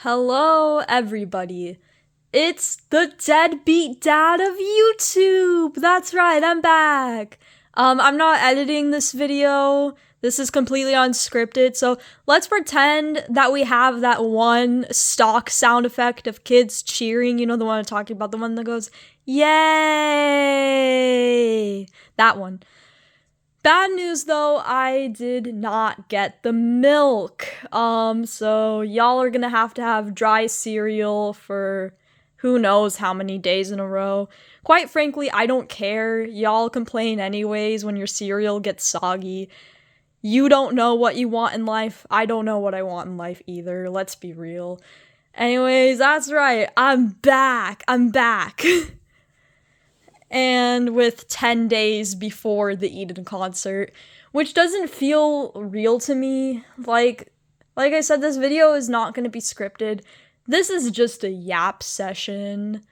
Hello, everybody. It's the deadbeat dad of YouTube. That's right, I'm back. I'm not editing this video. This is completely unscripted. So let's pretend that we have that one stock sound effect of kids cheering. You know, the one I'm talking about, the one that goes, yay! That one. Bad news though, I did not get the milk. So y'all are gonna have to have dry cereal for who knows how many days in a row. Quite frankly, I don't care. Y'all complain anyways when your cereal gets soggy. You don't know what you want in life. I don't know what I want in life either. Let's be real. Anyways, that's right. I'm back. I'm back. And with 10 days before the Eden concert, which doesn't feel real to me. Like I said, this video is not going to be scripted. This is just a yap session,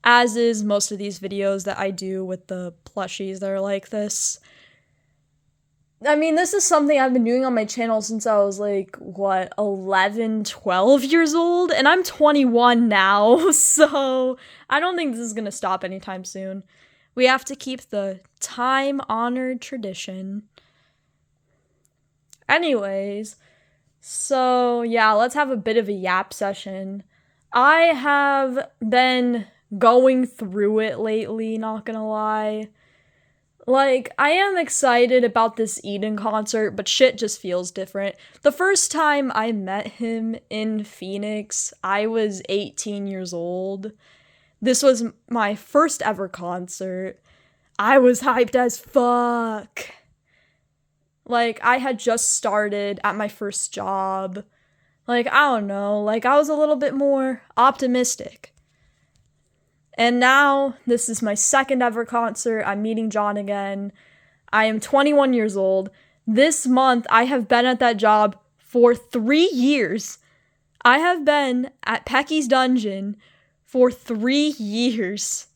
as is most of these videos that I do with the plushies that are like this. I mean, this is something I've been doing on my channel since I was 11, 12 years old, and I'm 21 now, so I don't think this is gonna stop anytime soon. We have to keep the time-honored tradition. Anyways, so yeah, let's have a bit of a yap session. I have been going through it lately, not gonna lie. I am excited about this Eden concert, but shit just feels different. The first time I met him in Phoenix, I was 18 years old. This was my first ever concert. I was hyped as fuck. I had just started at my first job. I don't know, I was a little bit more optimistic. And now, this is my second ever concert. I'm meeting John again. I am 21 years old. This month, I have been at that job for 3 years. I have been at Pecky's Dungeon for 3 years.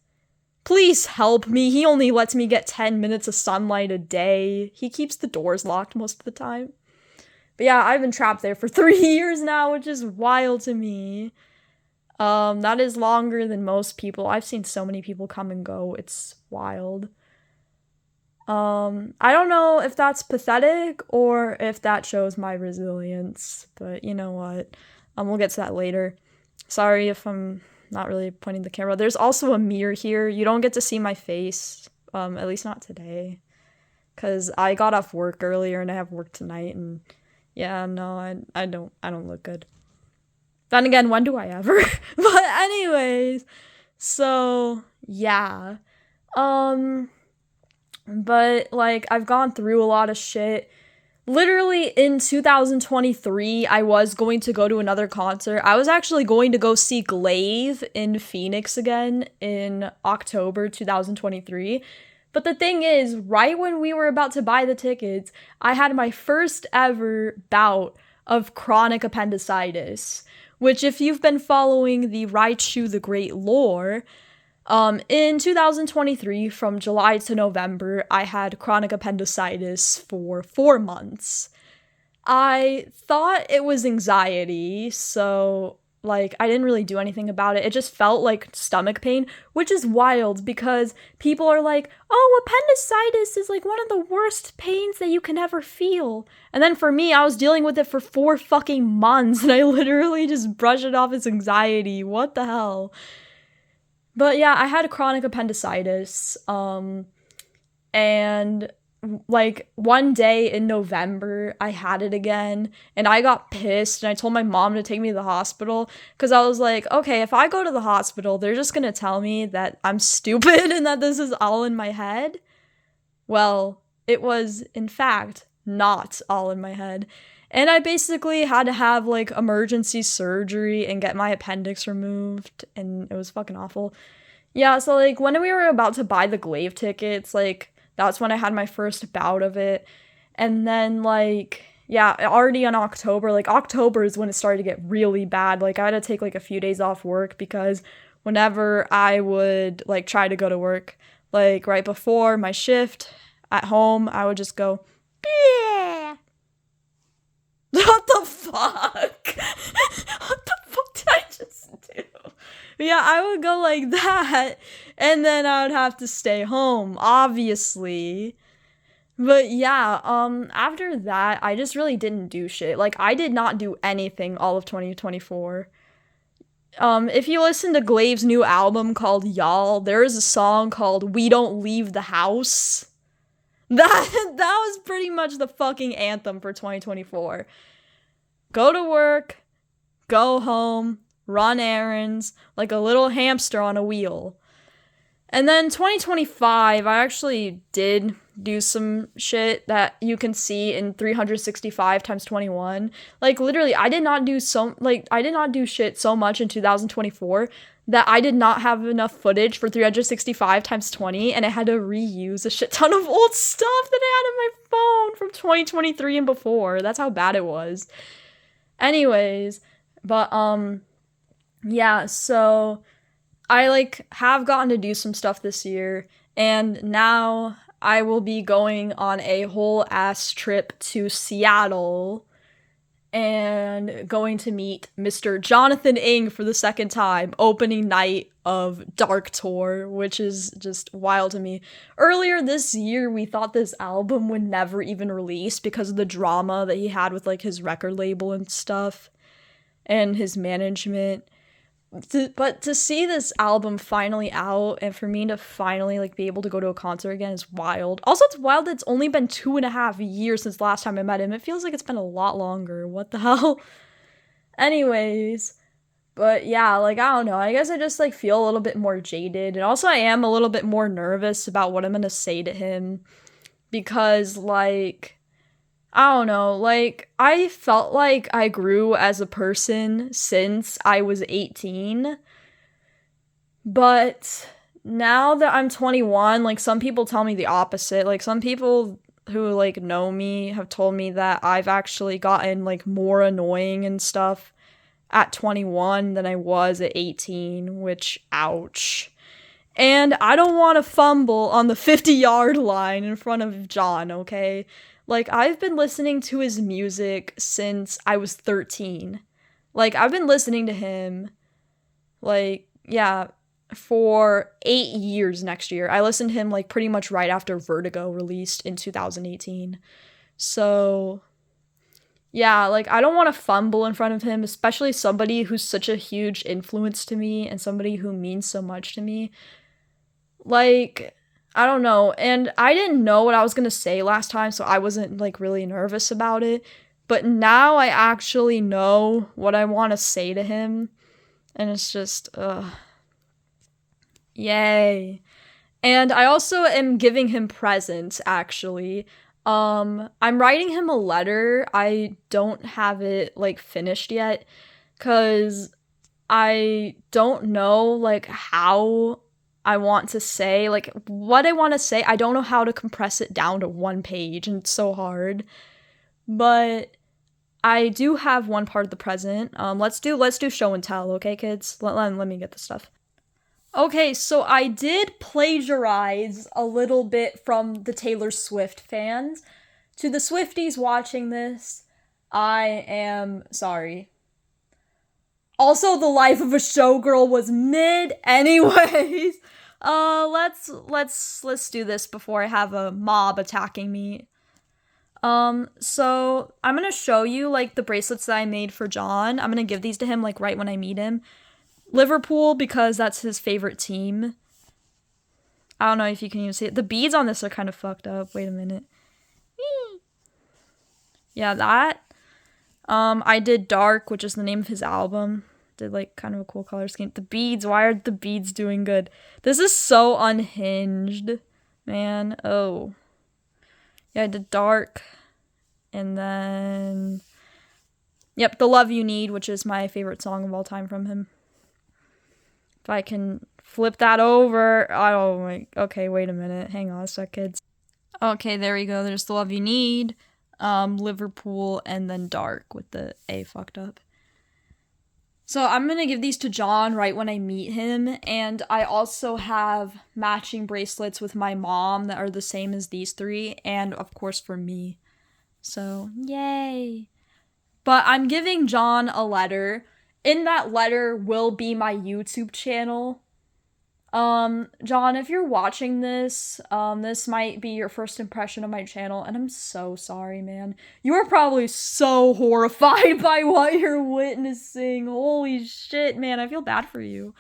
Please help me. He only lets me get 10 minutes of sunlight a day. He keeps the doors locked most of the time. But yeah, I've been trapped there for 3 years now, which is wild to me. That is longer than most people. I've seen so many people come and go. It's wild. I don't know if that's pathetic or if that shows my resilience, but you know what? We'll get to that later. Sorry if I'm not really pointing the camera. There's also a mirror here. You don't get to see my face, at least not today, because I got off work earlier and I have work tonight, and yeah, no, I don't look good. Then again, when do I ever? But anyways, so yeah. But I've gone through a lot of shit. Literally in 2023, I was going to go to another concert. I was actually going to go see Glaive in Phoenix again in October 2023. But the thing is, right when we were about to buy the tickets, I had my first ever bout of chronic appendicitis, which if you've been following the Raichu the Great lore, in 2023, from July to November, I had chronic appendicitis for 4 months. I thought it was anxiety, so I didn't really do anything about it. It just felt like stomach pain, which is wild because people are like, oh, appendicitis is one of the worst pains that you can ever feel. And then for me, I was dealing with it for 4 fucking months and I literally just brushed it off as anxiety. What the hell? But yeah, I had chronic appendicitis. And one day in November, I had it again, and I got pissed, and I told my mom to take me to the hospital, because I was like, okay, if I go to the hospital, they're just gonna tell me that I'm stupid and that this is all in my head. Well, it was, in fact, not all in my head. And I basically had to have, emergency surgery and get my appendix removed, and it was fucking awful. Yeah, so, when we were about to buy the Glaive tickets, that's when I had my first bout of it. And then, yeah, already in October, October is when it started to get really bad. I had to take, a few days off work because whenever I would, try to go to work, right before my shift at home, I would just go, yeah. What the fuck? What the fuck Yeah, I would go like that, and then I would have to stay home, obviously. But yeah, after that, I just really didn't do shit. Like, I did not do anything all of 2024. If you listen to Glaive's new album called Y'all, there is a song called We Don't Leave the House. That was pretty much the fucking anthem for 2024. Go to work, go home, run errands, like a little hamster on a wheel. And then 2025, I actually did do some shit that you can see in 365 times 21. Like, literally, I did not do shit so much in 2024 that I did not have enough footage for 365 times 20, and I had to reuse a shit ton of old stuff that I had on my phone from 2023 and before. That's how bad it was. Anyways, but yeah, so I have gotten to do some stuff this year, and now I will be going on a whole ass trip to Seattle and going to meet Mr. Jonathan Ing for the second time, opening night of Dark Tour, which is just wild to me. Earlier this year, we thought this album would never even release because of the drama that he had with his record label and stuff and his management. But to see this album finally out and for me to finally be able to go to a concert again is wild. Also, it's wild that it's only been 2.5 years since last time I met him. It feels like it's been a lot longer. What the hell? Anyways, but yeah, I don't know. I guess I just feel a little bit more jaded, and also I am a little bit more nervous about what I'm gonna say to him because I don't know, I felt like I grew as a person since I was 18, but now that I'm 21, some people tell me the opposite. Some people who, know me have told me that I've actually gotten, more annoying and stuff at 21 than I was at 18, which, ouch. And I don't want to fumble on the 50-yard line in front of John, okay? I've been listening to his music since I was 13. I've been listening to him, for 8 years next year. I listened to him, pretty much right after Vertigo released in 2018. So, yeah, I don't want to fumble in front of him, especially somebody who's such a huge influence to me and somebody who means so much to me. I don't know, and I didn't know what I was gonna say last time, so I wasn't, really nervous about it, but now I actually know what I want to say to him, and it's just, yay. And I also am giving him presents, actually. I'm writing him a letter. I don't have it, finished yet, because I don't know, how I want to say, what I want to say. I don't know how to compress it down to one page, and it's so hard. But I do have one part of the present. Let's do show and tell, okay, kids? Let me get the stuff. Okay, so I did plagiarize a little bit from the Taylor Swift fans. To the Swifties watching this, I am sorry. Also, The Life of a Showgirl was mid. Anyways, let's do this before I have a mob attacking me. So I'm gonna show you the bracelets that I made for John. I'm gonna give these to him right when I meet him. Liverpool, because that's his favorite team. I don't know if you can even see it. The beads on this are kind of fucked up. Wait a minute. Yeah, that. I did Dark, which is the name of his album. Did kind of a cool color scheme. The beads, why are the beads doing good? This is so unhinged, man. Oh. Yeah, I did Dark. And then, yep, The Love You Need, which is my favorite song of all time from him. If I can flip that over. Oh my, okay, wait a minute. Hang on a sec, kids. Okay, there we go. There's The Love You Need, Liverpool, and then Dark with the A fucked up. So I'm gonna give these to John right when I meet him, and I also have matching bracelets with my mom that are the same as these three, and of course for me. So, yay. But I'm giving John a letter, in that letter will be my YouTube channel. John, if you're watching this, this might be your first impression of my channel, and I'm so sorry, man. You are probably so horrified by what you're witnessing. Holy shit, man, I feel bad for you.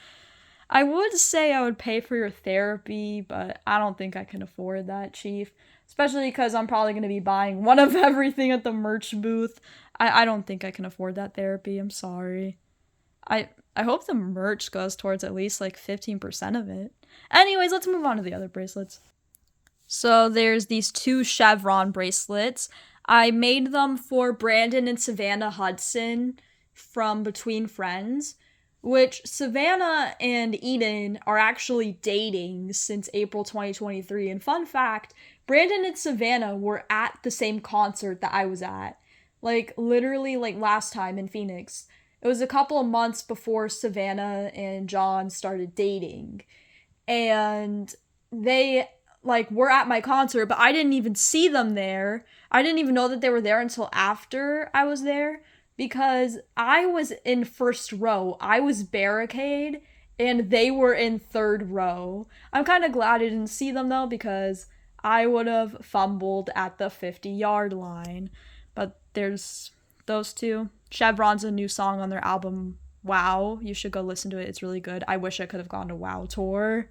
I would say I would pay for your therapy, but I don't think I can afford that, Chief. Especially because I'm probably going to be buying one of everything at the merch booth. I don't think I can afford that therapy. I'm sorry. I hope the merch goes towards at least like 15% of it. Anyways, let's move on to the other bracelets. So there's these 2 chevron bracelets. I made them for Brandon and Savannah Hudson from Between Friends, which Savannah and Eden are actually dating since April 2023. And fun fact, Brandon and Savannah were at the same concert that I was at. Like, literally, like, last time in Phoenix. It was a couple of months before Savannah and John started dating. And they, like, were at my concert, but I didn't even see them there. I didn't even know that they were there until after I was there, because I was in first row. I was barricade, and they were in third row. I'm kind of glad I didn't see them, though, because I would have fumbled at the 50-yard line. But there's those 2. Chevron's a new song on their album, Wow. You should go listen to it. It's really good. I wish I could have gone to Wow Tour.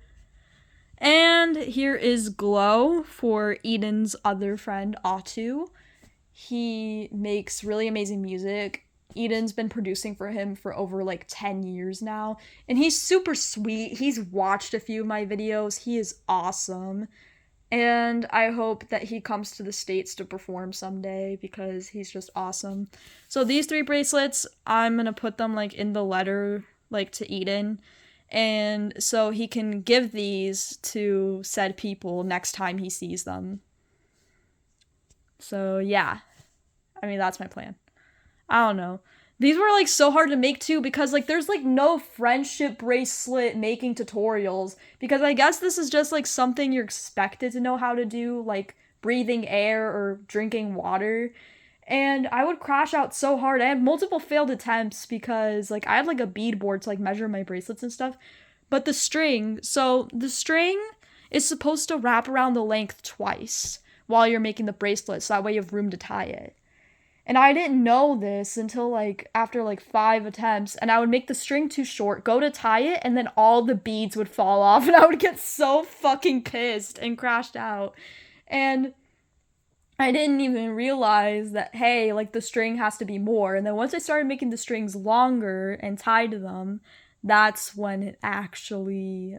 And here is Glow for Eden's other friend, Atu. He makes really amazing music. Eden's been producing for him for over like 10 years now. And he's super sweet. He's watched a few of my videos. He is awesome. And I hope that he comes to the States to perform someday because he's just awesome. So these 3 bracelets, I'm going to put them like in the letter like to Eden. And so he can give these to said people next time he sees them. So yeah. I mean, that's my plan. I don't know. These were like so hard to make too because like there's like no friendship bracelet making tutorials because I guess this is just like something you're expected to know how to do, like breathing air or drinking water. And I would crash out so hard. I had multiple failed attempts because like I had like a bead board to like measure my bracelets and stuff. But the string is supposed to wrap around the length twice while you're making the bracelet so that way you have room to tie it. And I didn't know this until, like, after, like, 5 attempts. And I would make the string too short, go to tie it, and then all the beads would fall off. And I would get so fucking pissed and crashed out. And I didn't even realize that, hey, like, the string has to be more. And then once I started making the strings longer and tied them, that's when it actually,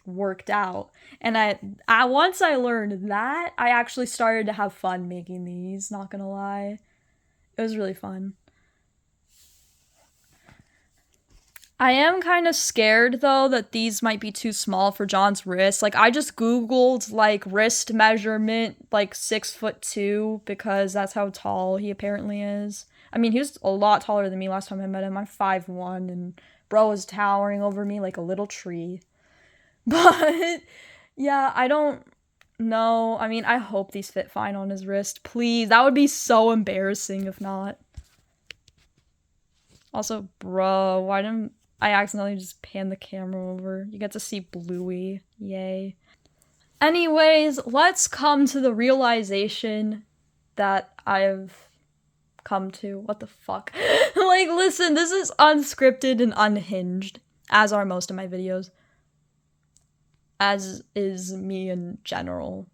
worked out. And I once I learned that, I actually started to have fun making these, not gonna lie. It was really fun. I am kind of scared though that these might be too small for John's wrist. Like I just googled like wrist measurement like 6'2" because that's how tall he apparently is. I mean, he was a lot taller than me last time I met him. I'm 5'1" and bro was towering over me like a little tree. But yeah, I don't know. I mean, I hope these fit fine on his wrist. Please. That would be so embarrassing if not. Also, bro, why didn't I accidentally just pan the camera over? You get to see Bluey. Yay. Anyways, let's come to the realization that I've come to. What the fuck? Like, listen, this is unscripted and unhinged, as are most of my videos. As is me in general.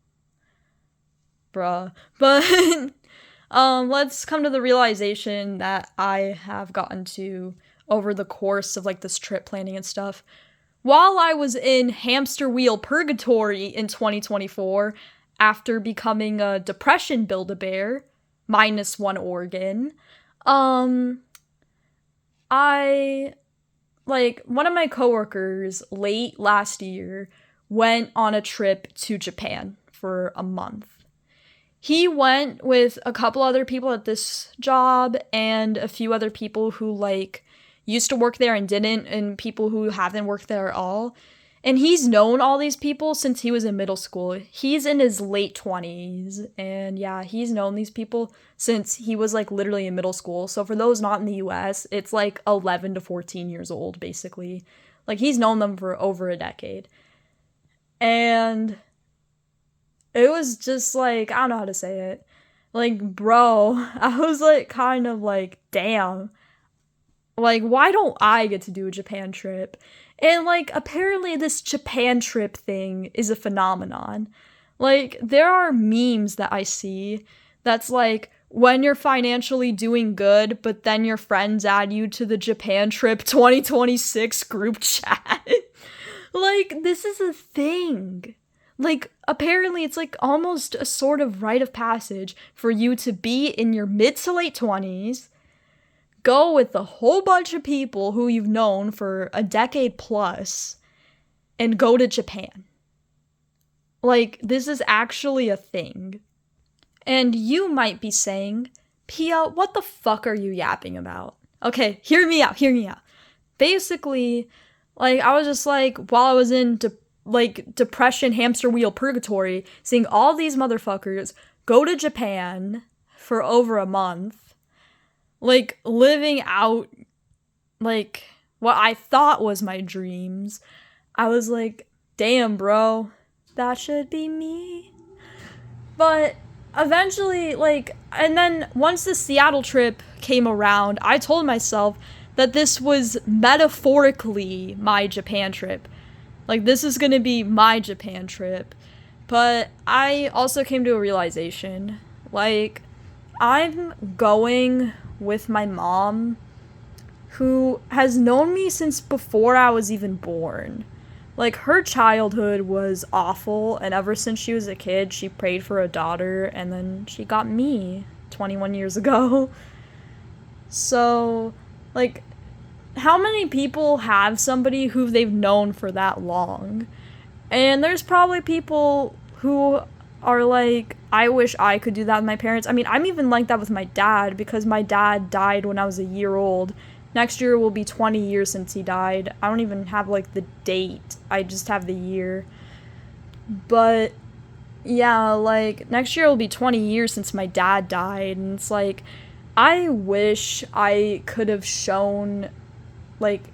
Bruh. But, let's come to the realization that I have gotten to over the course of, like, this trip planning and stuff. While I was in hamster wheel purgatory in 2024, after becoming a depression Build-A-Bear, minus 1 organ, I, like, one of my coworkers late last year went on a trip to Japan for a month. He went with a couple other people at this job and a few other people who, like, used to work there and didn't, and people who haven't worked there at all. And he's known all these people since he was in middle school. He's in his late 20s. And yeah, he's known these people since he was like literally in middle school. So for those not in the US, it's like 11 to 14 years old, basically. Like he's known them for over a decade. And it was just like, I don't know how to say it. Like, bro, I was like kind of like, damn. Like, why don't I get to do a Japan trip? And, like, apparently this Japan trip thing is a phenomenon. Like, there are memes that I see that's like, when you're financially doing good, but then your friends add you to the Japan trip 2026 group chat. Like, this is a thing. Like, apparently it's like almost a sort of rite of passage for you to be in your mid to late 20s, go with a whole bunch of people who you've known for a decade plus, and go to Japan. Like, this is actually a thing. And you might be saying, Pia, what the fuck are you yapping about? Okay, hear me out. Basically, like, I was just like, while I was in depression hamster wheel purgatory, seeing all these motherfuckers go to Japan for over a month, like, living out, like, what I thought was my dreams, I was like, damn, bro, that should be me. But eventually, like, and then once the Seattle trip came around, I told myself that this was metaphorically my Japan trip. Like, this is gonna be my Japan trip. But I also came to a realization, like, I'm going with my mom, who has known me since before I was even born. Like, her childhood was awful, and ever since she was a kid, she prayed for a daughter, and then she got me 21 years ago. So, like, how many people have somebody who they've known for that long? And there's probably people who are like, I wish I could do that with my parents. I mean, I'm even like that with my dad, because my dad died when I was a year old. Next year will be 20 years since he died. I don't even have, like, the date. I just have the year. But, yeah, like, next year will be 20 years since my dad died. And it's like, I wish I could have shown, like,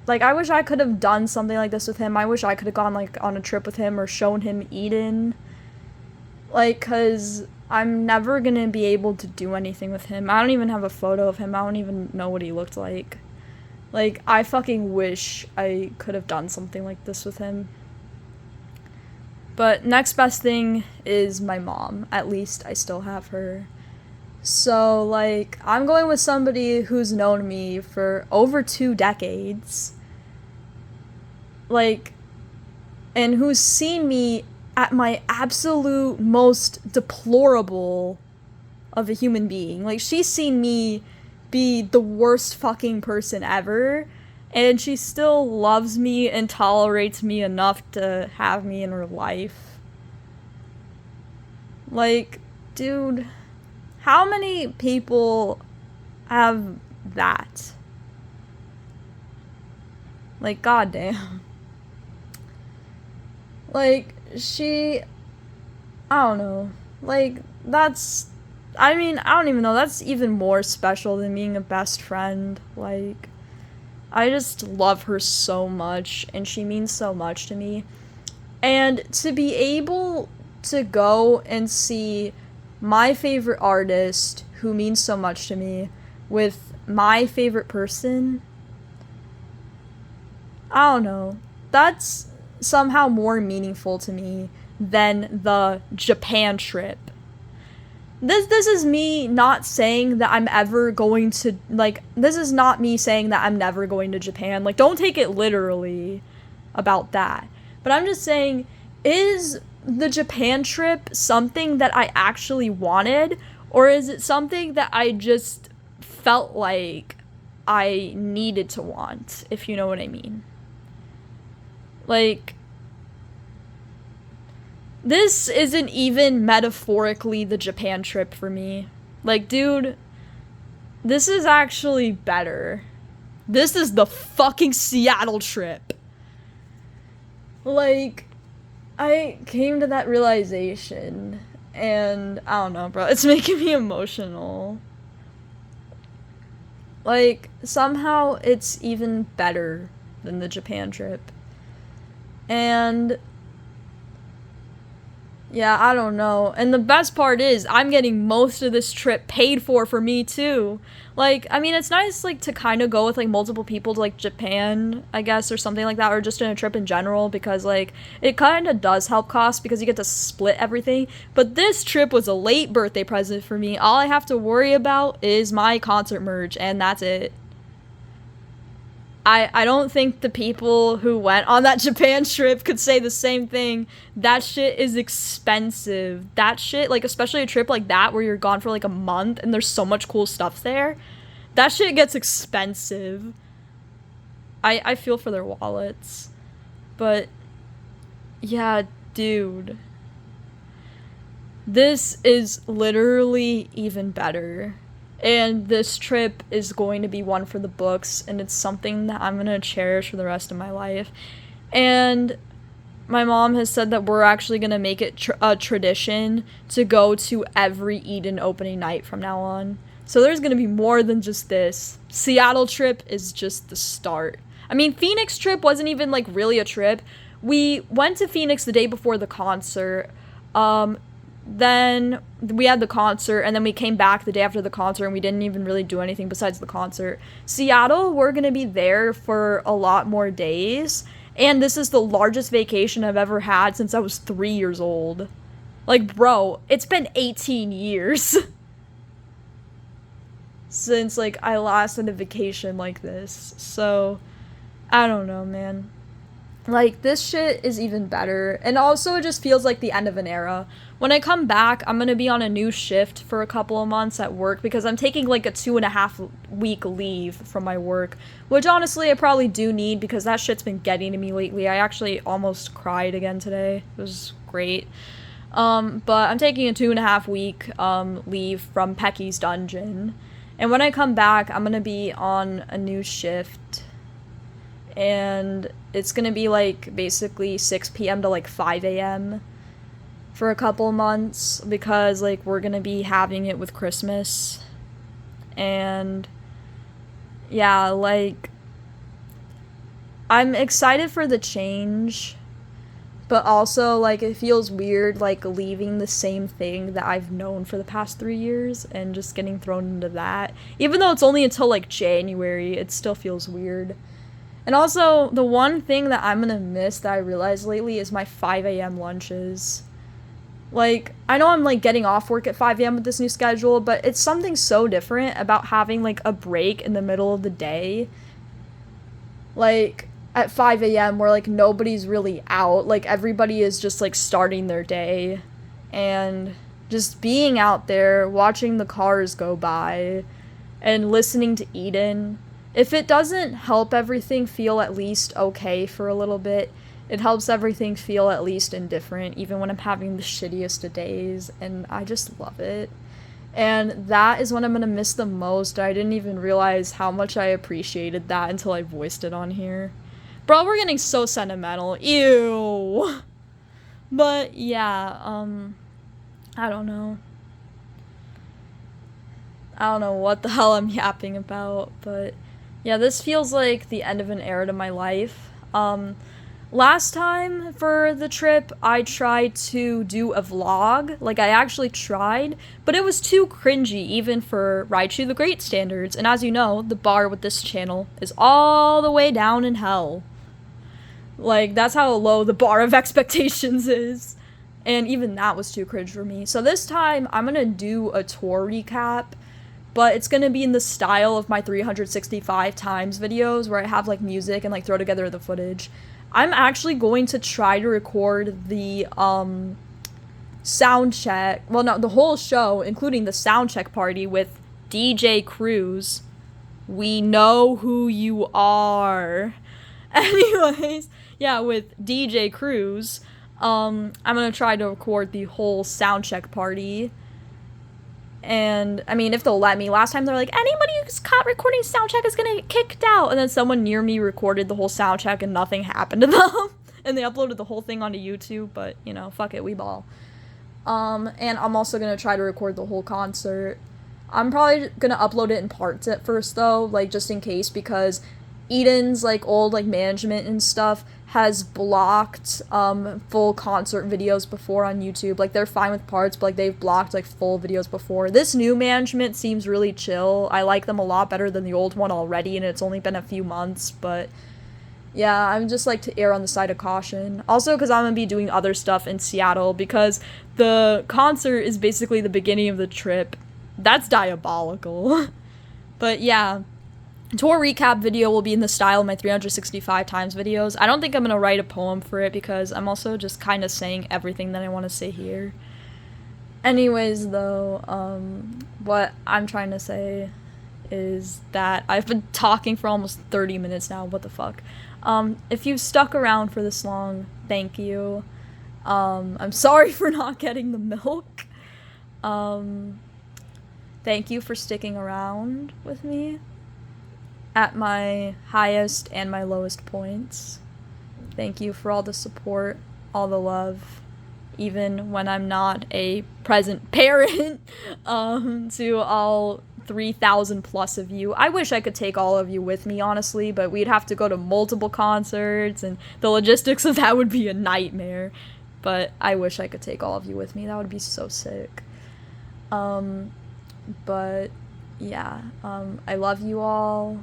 I wish I could have done something like this with him. I wish I could have gone, like, on a trip with him or shown him Eden. Like, because I'm never gonna be able to do anything with him. I don't even have a photo of him. I don't even know what he looked like. Like, I fucking wish I could have done something like this with him. But next best thing is my mom. At least I still have her. So, like, I'm going with somebody who's known me for over 2 decades. Like, and who's seen me at my absolute most deplorable of a human being. Like, she's seen me be the worst fucking person ever, and she still loves me and tolerates me enough to have me in her life. Like, dude, how many people have that? Like, goddamn. Like, I don't know. Like, that's, I mean, I don't even know. That's even more special than being a best friend. Like, I just love her so much, and she means so much to me. And to be able to go and see my favorite artist, who means so much to me, with my favorite person, I don't know. That's somehow more meaningful to me than the Japan trip. This is me not saying that I'm ever going to, like, this is not me saying that I'm never going to Japan. Like, don't take it literally about that. But I'm just saying, is the Japan trip something that I actually wanted, or is it something that I just felt like I needed to want, if you know what I mean? Like, this isn't even metaphorically the Japan trip for me. Like, dude, this is actually better. This is the fucking Seattle trip. Like, I came to that realization, and I don't know, bro, it's making me emotional. Like, somehow it's even better than the Japan trip. And yeah, I don't know. And the best part is I'm getting most of this trip paid for me too. Like, I mean, it's nice like to kind of go with like multiple people to like Japan, I guess, or something like that, or just in a trip in general because like it kind of does help cost because you get to split everything. But this trip was a late birthday present for me. All I have to worry about is my concert merch and that's it. I don't think the people who went on that Japan trip could say the same thing. That shit is expensive. That shit, like, especially a trip like that where you're gone for like a month and there's so much cool stuff there, that shit gets expensive. I feel for their wallets. But, yeah, dude. This is literally even better. And this trip is going to be one for the books, and it's something that I'm going to cherish for the rest of my life. And my mom has said that we're actually going to make it a tradition to go to every Eden opening night from now on. So there's going to be more than just this. Seattle trip is just the start. I mean, Phoenix trip wasn't even, like, really a trip. We went to Phoenix the day before the concert. Then we had the concert, and then we came back the day after the concert, and we didn't even really do anything besides the concert. Seattle, we're gonna be there for a lot more days, and this is the largest vacation I've ever had since I was 3 years old. Like, bro, it's been 18 years since, like, I last had a vacation like this. So, I don't know, man. Like, this shit is even better. And also, it just feels like the end of an era. When I come back, I'm gonna be on a new shift for a couple of months at work because I'm taking, like, a 2.5-week leave from my work. Which, honestly, I probably do need because that shit's been getting to me lately. I actually almost cried again today. It was great. But I'm taking a 2.5-week, leave from Pecky's Dungeon. And when I come back, I'm gonna be on a new shift. And it's gonna be like basically 6 p.m. to like 5 a.m. for a couple months because like we're gonna be having it with Christmas. And yeah, like I'm excited for the change, but also like it feels weird like leaving the same thing that I've known for the past 3 years and just getting thrown into that. Even though it's only until like January, it still feels weird. And also, the one thing that I'm gonna miss that I realized lately is my 5 a.m. lunches. Like, I know I'm, like, getting off work at 5 a.m. with this new schedule, but it's something so different about having, like, a break in the middle of the day. Like, at 5 a.m. where, like, nobody's really out. Like, everybody is just, like, starting their day. And just being out there, watching the cars go by, and listening to Eden. If it doesn't help everything feel at least okay for a little bit, it helps everything feel at least indifferent, even when I'm having the shittiest of days, and I just love it. And that is what I'm gonna miss the most. I didn't even realize how much I appreciated that until I voiced it on here. Bro, we're getting so sentimental. Ew. But, yeah, I don't know. I don't know what the hell I'm yapping about, but yeah, this feels like the end of an era to my life. Last time for the trip, I tried to do a vlog. Like, I actually tried, but it was too cringy even for Raichu the Great standards. And as you know, the bar with this channel is all the way down in hell. Like, that's how low the bar of expectations is. And even that was too cringe for me. So this time, I'm gonna do a tour recap, but it's gonna be in the style of my 365 times videos where I have like music and like throw together the footage. I'm actually going to try to record the sound check, well no, the whole show, including the sound check party with DJ Cruz. We know who you are. Anyways, yeah, with DJ Cruz, I'm gonna try to record the whole sound check party. And, I mean, if they'll let me. Last time they're like, anybody who's caught recording soundcheck is gonna get kicked out. And then someone near me recorded the whole soundcheck and nothing happened to them. and they uploaded the whole thing onto YouTube, but, you know, fuck it, we ball. And I'm also gonna try to record the whole concert. I'm probably gonna upload it in parts at first, though, like, just in case, because Eden's, like, old, like, management and stuff has blocked, full concert videos before on YouTube. Like, they're fine with parts, but, like, they've blocked, like, full videos before. This new management seems really chill. I like them a lot better than the old one already, and it's only been a few months, but yeah, I'm just, like, to err on the side of caution. Also, because I'm gonna be doing other stuff in Seattle, because the concert is basically the beginning of the trip. That's diabolical. But yeah, tour recap video will be in the style of my 365 times videos. I don't think I'm gonna write a poem for it, because I'm also just kind of saying everything that I want to say here. Anyways, though, what I'm trying to say is that I've been talking for almost 30 minutes now. What the fuck? If you stuck around for this long, thank you. I'm sorry for not getting the milk. Thank you for sticking around with me at my highest and my lowest points. Thank you for all the support, all the love, even when I'm not a present parent, to all 3,000 plus of you. I wish I could take all of you with me, honestly, but we'd have to go to multiple concerts, and the logistics of that would be a nightmare. But I wish I could take all of you with me. That would be so sick. But yeah, I love you all.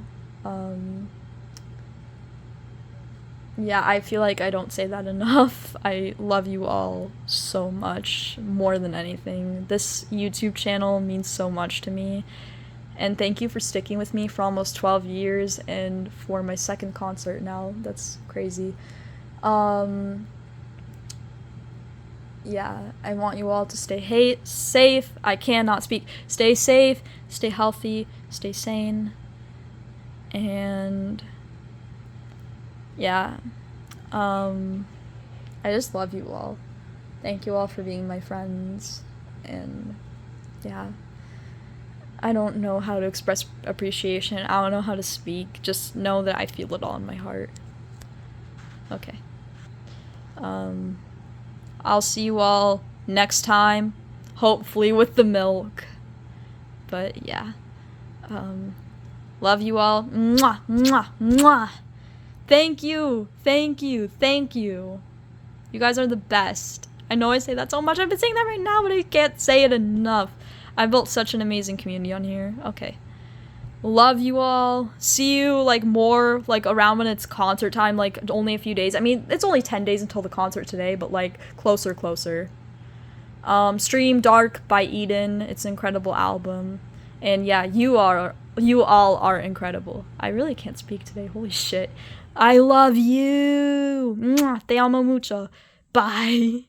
Yeah, I feel like I don't say that enough. I love you all so much, more than anything. This YouTube channel means so much to me. And thank you for sticking with me for almost 12 years and for my second concert now. That's crazy. Yeah, I want you all to stay safe. I cannot speak. Stay safe, stay healthy, stay sane. And yeah, I just love you all. Thank you all for being my friends. And yeah, I don't know how to express appreciation. I don't know how to speak. Just know that I feel it all in my heart. Okay. I'll see you all next time, hopefully with the milk. But yeah, love you all. Mwah, mwah, mwah. Thank you, thank you, thank you. You guys are the best. I know I say that so much. I've been saying that right now, but I can't say it enough. I built such an amazing community on here. Okay. Love you all. See you, like, more, like, around when it's concert time, like, only a few days. I mean, it's only 10 days until the concert today, but, like, closer. Stream Dark by Eden. It's an incredible album. And yeah, you all are incredible. I really can't speak today. Holy shit. I love you. Mwah. Te amo mucho. Bye.